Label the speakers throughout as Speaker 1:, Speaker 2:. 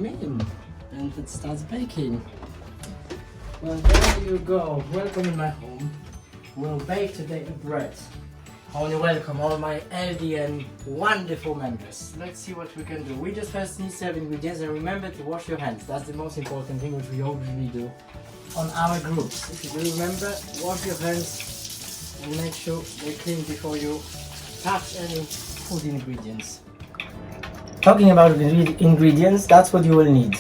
Speaker 1: come in and it starts baking. Well, there you go. Welcome in my home. We'll bake today a bread. I want to welcome all my LDN wonderful members. Let's see what we can do. We just first need 7 ingredients, and remember to wash your hands. That's the most important thing which we usually do on our groups. If you do remember, wash your hands and make sure they're clean before you touch any food ingredients. Talking about ingredients, that's what you will need.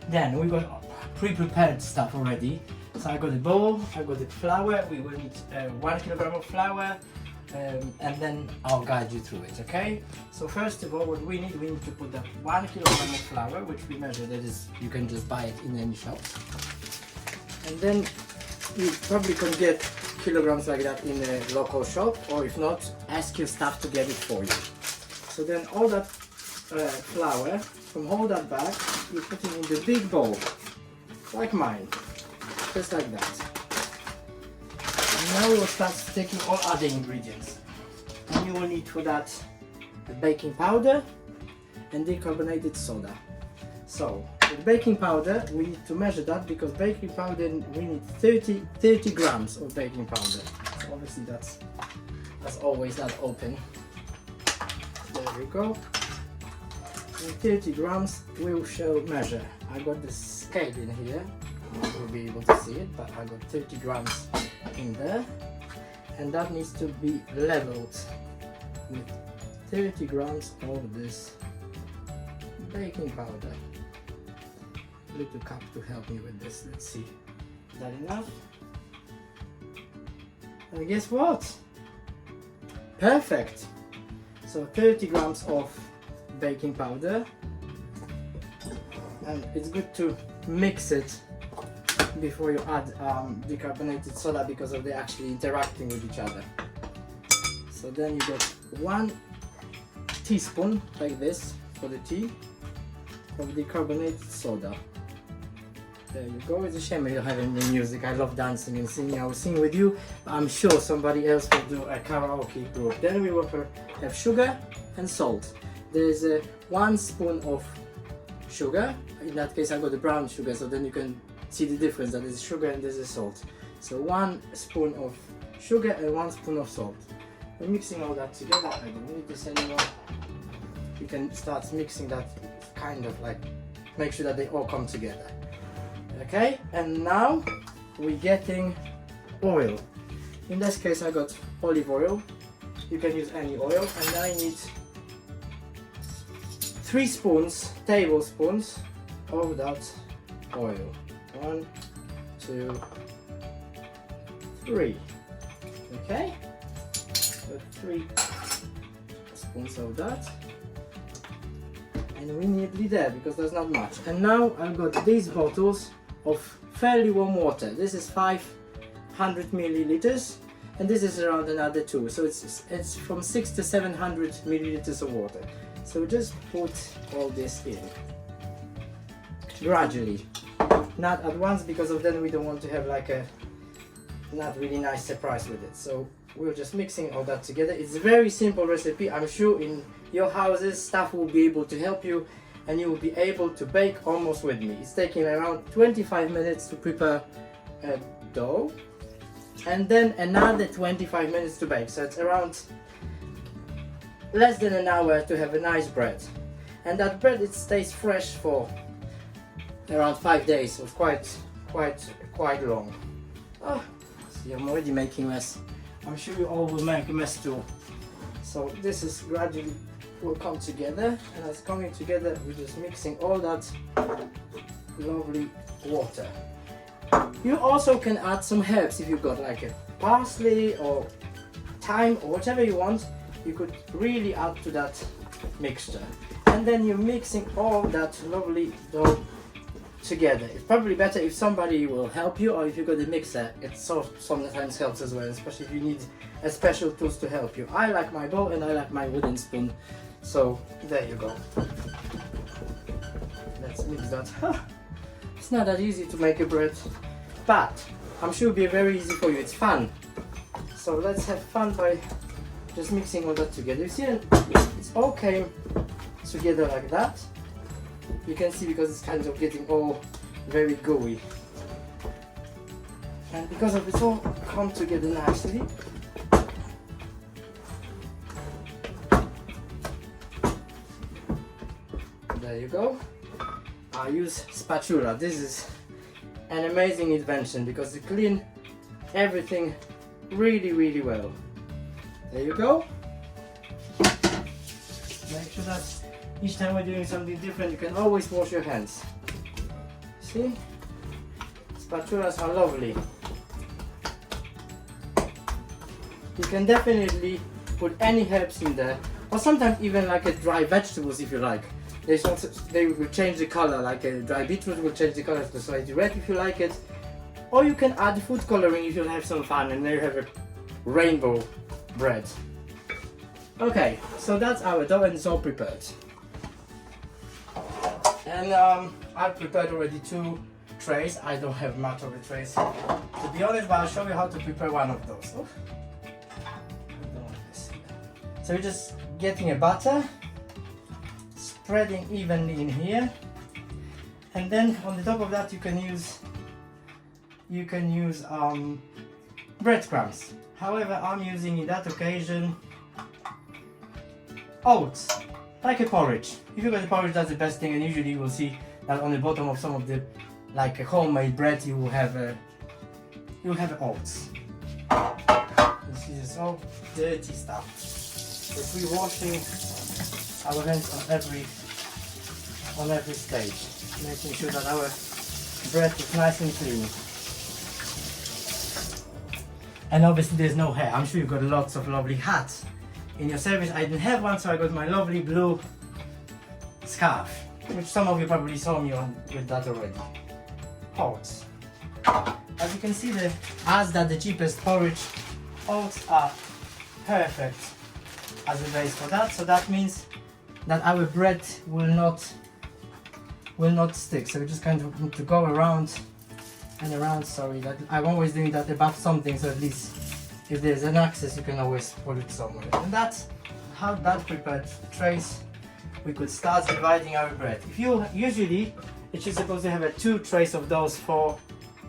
Speaker 1: Then we got pre-prepared stuff already. So I got a bowl, I got the flour. We will need 1 kilogram of flour, and then I'll guide you through it, okay? So first of all, what we need to put that 1 kilogram of flour, which we measure, that is, you can just buy it in any shop. And then you probably can get kilograms like that in a local shop, or if not, ask your staff to get it for you. So then all that flour, from all that bag, you put it in the big bowl, like mine, just like that. And now we will start taking all other ingredients. And you will need for that the baking powder and decarbonated soda. So, with baking powder, we need to measure that, because baking powder, we need 30 grams of baking powder. So obviously that's always that open. There we go. 30 grams we shall measure. I got the scale in here, you will be able to see it, but I got 30 grams in there, and that needs to be leveled with 30 grams of this baking powder. Little cup to help me with this. Let's see, is that enough? And guess what? Perfect. So 30 grams of baking powder, and it's good to mix it before you add decarbonated soda, because of they actually interacting with each other. So then you got 1 teaspoon like this for the tea of decarbonated soda. There you go. It's a shame you don't have any music. I love dancing and singing. I will sing with you, but I'm sure somebody else will do a karaoke group. Then we will have sugar and salt. There's 1 spoon of sugar. In that case I got the brown sugar, so then you can see the difference, that is sugar and this is salt. So 1 spoon of sugar and 1 spoon of salt. We're mixing all that together. I don't need this anymore. You can start mixing that, kind of like make sure that they all come together. Okay, and now we're getting oil. In this case I got olive oil. You can use any oil, and I need 3 tablespoons of that oil. 1, 2, 3. Okay, so 3 spoons of that, and we nearly there because there's not much. And now I've got these bottles of fairly warm water. This is 500 milliliters. and this is around another 2. So it's from 600 to 700 milliliters of water. So just put all this in gradually, not at once, because of then we don't want to have like a not really nice surprise with it. So we're just mixing all that together. It's a very simple recipe. I'm sure in your houses staff will be able to help you and you will be able to bake almost with me. It's taking around 25 minutes to prepare a dough and then another 25 minutes to bake. So it's around less than an hour to have a nice bread. And that bread, it stays fresh for around 5 days, so it's quite long. Oh, see, I'm already making mess. I'm sure you all will make a mess too. So this is gradually will come together, and as coming together, we're just mixing all that lovely water. You also can add some herbs if you've got like a parsley or thyme or whatever you want. You could really add to that mixture, and then you're mixing all that lovely dough together. It's probably better if somebody will help you, or if you've got a mixer, it sometimes helps as well, especially if you need a special tools to help you. I like my bowl and I like my wooden spoon, so there you go. Let's mix that. It's not that easy to make a bread, but I'm sure it'll be very easy for you. It's fun, so let's have fun by just mixing all that together. You see, it's all came together like that. You can see because it's kind of getting all very gooey, and because of it's all come together nicely. There you go. I use spatula. This is an amazing invention because it cleans everything really well. There you go. Make sure that each time we're doing something different, you can always wash your hands. See? Spatulas are lovely. You can definitely put any herbs in there, or sometimes even like a dry vegetables if you like. They will change the color, like a dry beetroot will change the color to slightly red if you like it. Or you can add food coloring if you have some fun, and there you have a rainbow bread. Okay, so that's our dough and it's all prepared. And I've prepared already 2 trays. I don't have much of a trays, to be honest, but I'll show you how to prepare one of those. Oh. So you're just getting a butter, spreading evenly in here, and then on the top of that you can use breadcrumbs. However, I'm using in that occasion oats, like a porridge. If you got a porridge, that's the best thing, and usually you will see that on the bottom of some of the like a homemade bread you will have oats. This is all dirty stuff. If we're washing our hands on every stage, making sure that our bread is nice and clean. And obviously there's no hair. I'm sure you've got lots of lovely hats in your service. I didn't have one, so I got my lovely blue scarf, which some of you probably saw me on with that already. Oats. As you can see, the cheapest porridge, oats are perfect as a base for that. So that means that our bread will not stick. So we just kind of need to go around and around. Sorry, that I'm always doing that above something, so at least if there's an access you can always put it somewhere. And that's how that prepared trays. We could start dividing our bread. If you usually it's just supposed to have 2 trays of those for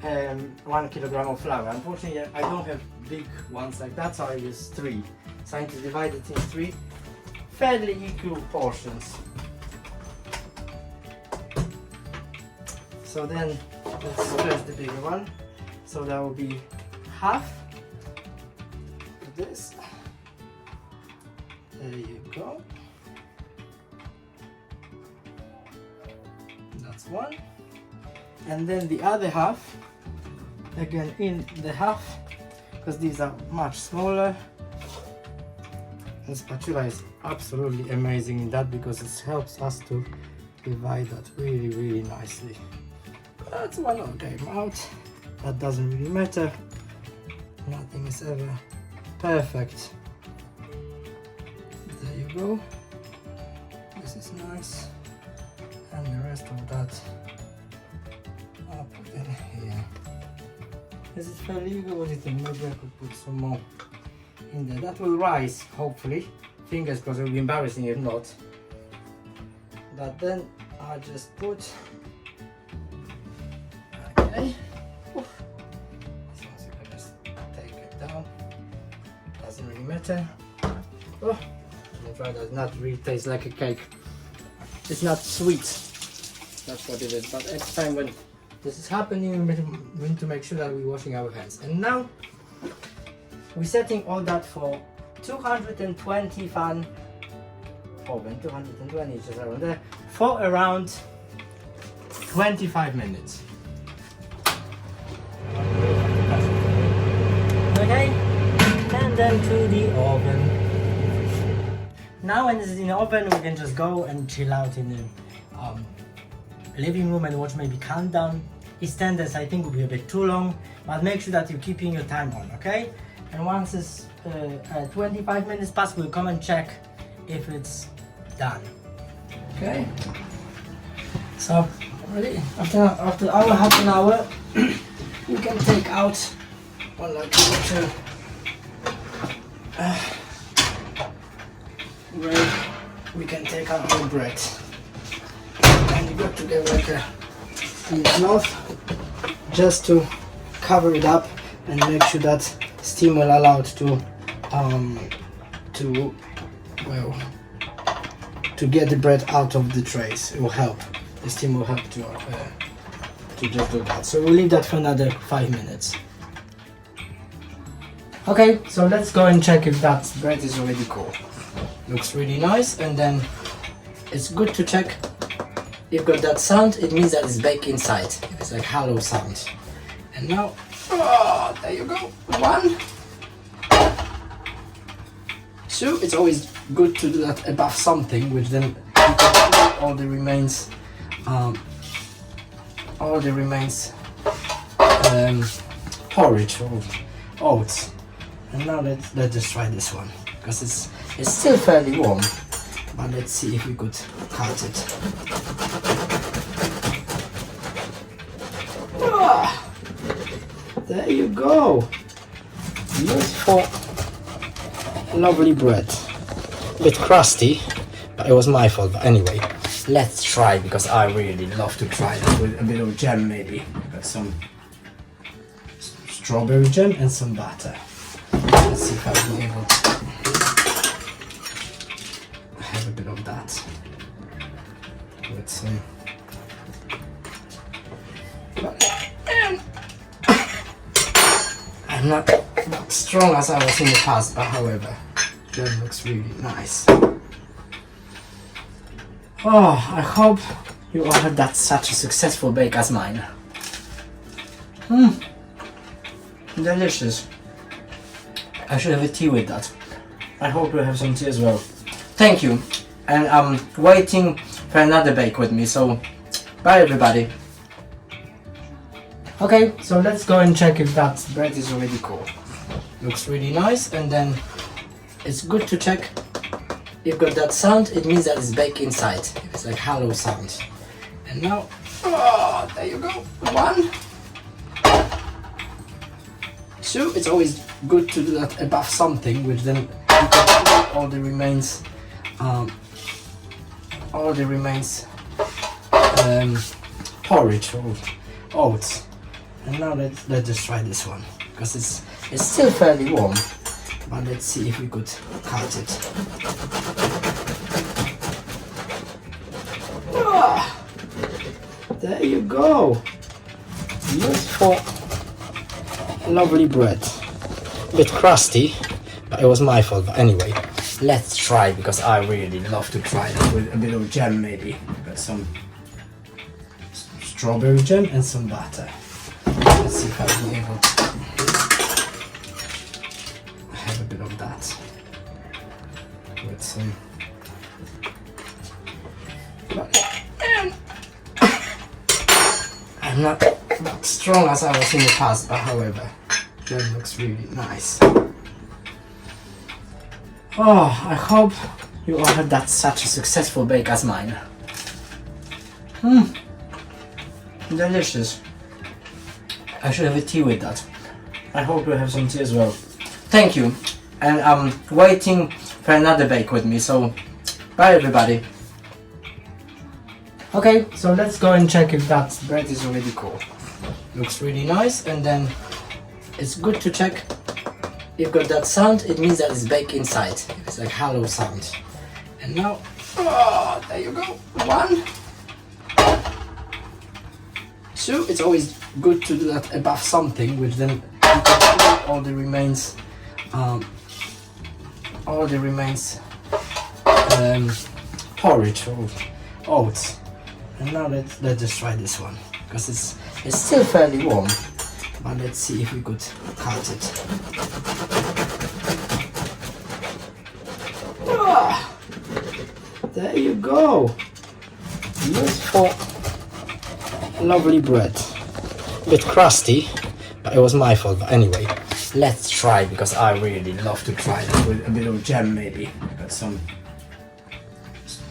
Speaker 1: 1 kilogram of flour. Unfortunately, I don't have big ones like that, so I use 3. So I need to divide it in 3 fairly equal portions. So then let's spread the bigger one. So that will be half of this. There you go. That's one. And then the other half, again in the half, because these are much smaller. And spatula is absolutely amazing in that because it helps us to divide that really nicely. That's one that came out. That doesn't really matter. Nothing is ever Perfect. There you go. This is nice. And the rest of that I'll put in here. Is it fairly good? What do you think? Maybe I could put some more in there. That will rise, hopefully. Fingers crossed. It will be embarrassing if not. But then I'll just put. Okay. Oof. So you can just take it down. Doesn't really matter. Oh, that does not really taste like a cake. It's not sweet. That's what it is. But next time when this is happening, we need to make sure that we're washing our hands. And now we're setting all that for 220 fan oven, 220 just around there, for around 25 minutes. Okay, and then to the oven. Now when it's in the oven, we can just go and chill out in the living room and watch maybe countdown. EastEnders I think will be a bit too long, but make sure that you're keeping your time on, okay? And once it's 25 minutes past, we'll come and check if it's done. Okay? So, ready? After hour, half an hour, we can take out one like two. Bread. We can take out the bread. And you got to get like a cloth just to cover it up and make sure that steam will allow it to get the bread out of the trays. It will help. The steam will help to just do that. So we'll leave that for another 5 minutes. Okay, so let's go and check if that bread is already cool. Looks really nice, and then it's good to check. You've got that sound, it means that it's baked inside. If it's like hollow sound. And now, oh, there you go. 1, 2. It's always good to do that above something, which then you can put all the remains, porridge or oats. And now let's just try this one, because it's still fairly warm. But let's see if we could cut it. Ah, there you go. Beautiful, lovely bread. A bit crusty, but it was my fault. But anyway, let's try, because I really love to try it with a bit of jam maybe. Got some strawberry jam and some butter. Let's see if I'll be able to have a bit of that with some. I'm not strong as I was in the past, but however, that looks really nice. Oh, I hope you all had that such a successful bake as mine. Delicious. I should have a tea with that. I hope you have some tea as well. Thank you. And I'm waiting for another bake with me, so bye everybody. Okay, so let's go and check if that bread is already cool. Looks really nice, and then it's good to check. You've got that sound, it means that it's baked inside. If it's like hollow sound. And now, oh, there you go. 1, 2. It's always good to do that above something, which then you can put all the remains, porridge or oats. And now let's just try this one, because it's still fairly warm. But let's see if we could cut it. Ah, there you go. Beautiful, lovely bread. A bit crusty, but it was my fault. But anyway, let's try, because I really love to try it with a bit of jam maybe. Got some strawberry jam and some butter. Let's see if I'll be able to have a bit of that with some. I'm not strong as I was in the past, but however, that looks really nice. Oh, I hope you all had that such a successful bake as mine. Delicious. I should have a tea with that. I hope you have some tea as well. Thank you. And I'm waiting for another bake with me, so bye everybody. Okay, so let's go and check if that bread is already cool. Looks really nice, and then it's good to check if got that sound, it means that it's baked inside. It's like hollow sound. And now, oh, there you go. 1, 2, it's always good to do that above something, which then you can put all the remains porridge or oats. And now let's just try this one, because it's still fairly warm, but let's see if we could cut it. Ah, there you go. Beautiful, lovely bread. A bit crusty, but it was my fault. But anyway, let's try, because I really love to try it with a bit of jam maybe. Got some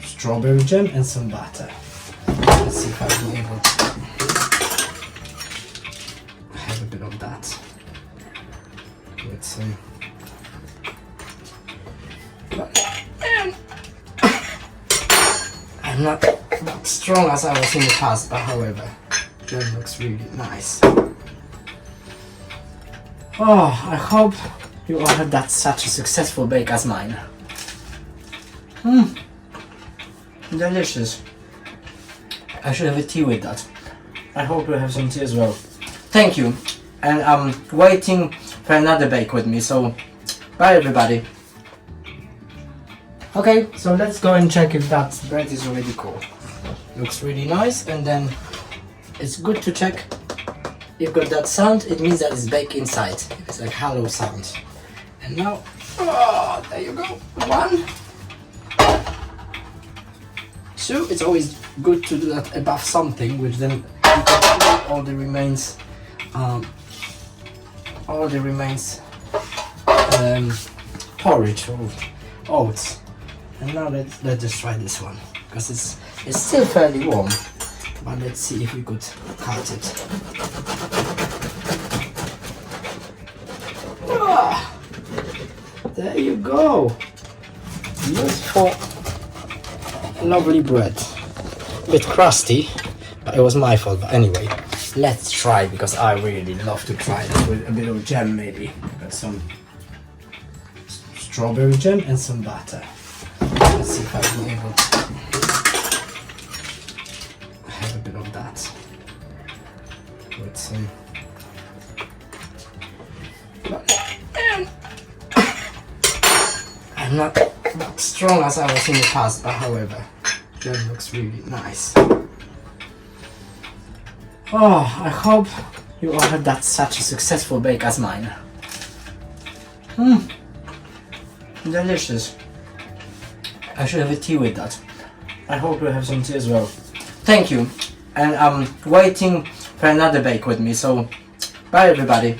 Speaker 1: strawberry jam and some butter. Let's see if I'll be able to have a bit of that with some. I'm not that strong as I was in the past, but however, that looks really nice. Oh, I hope you all had that such a successful bake as mine. Delicious. I should have a tea with that. I hope you have some tea as well. Thank you. And I'm waiting for another bake with me, so bye everybody. Okay, so let's go and check if that bread is already cool. Looks really nice, and then it's good to check if got that sound, it means that it's baked inside. It's like hollow sound. And now, oh, there you go. 1, 2, it's always good to do that above something, which then you can put all the remains porridge or oats. And now let's just try this one, because it's still fairly warm, but let's see if we could cut it. Ah, there you go. Beautiful, lovely bread. A bit crusty, but it was my fault. But anyway, let's try, because I really love to try it with a bit of jam maybe. Got some strawberry jam and some butter. Let's see if I'll be able to have a bit of that with some. I'm not that strong as I was in the past, but however, that looks really nice. Oh, I hope you all had that such a successful bake as mine. Delicious. I should have a tea with that. I hope you have some tea as well. Thank you. And I'm waiting for another bake with me, so bye everybody.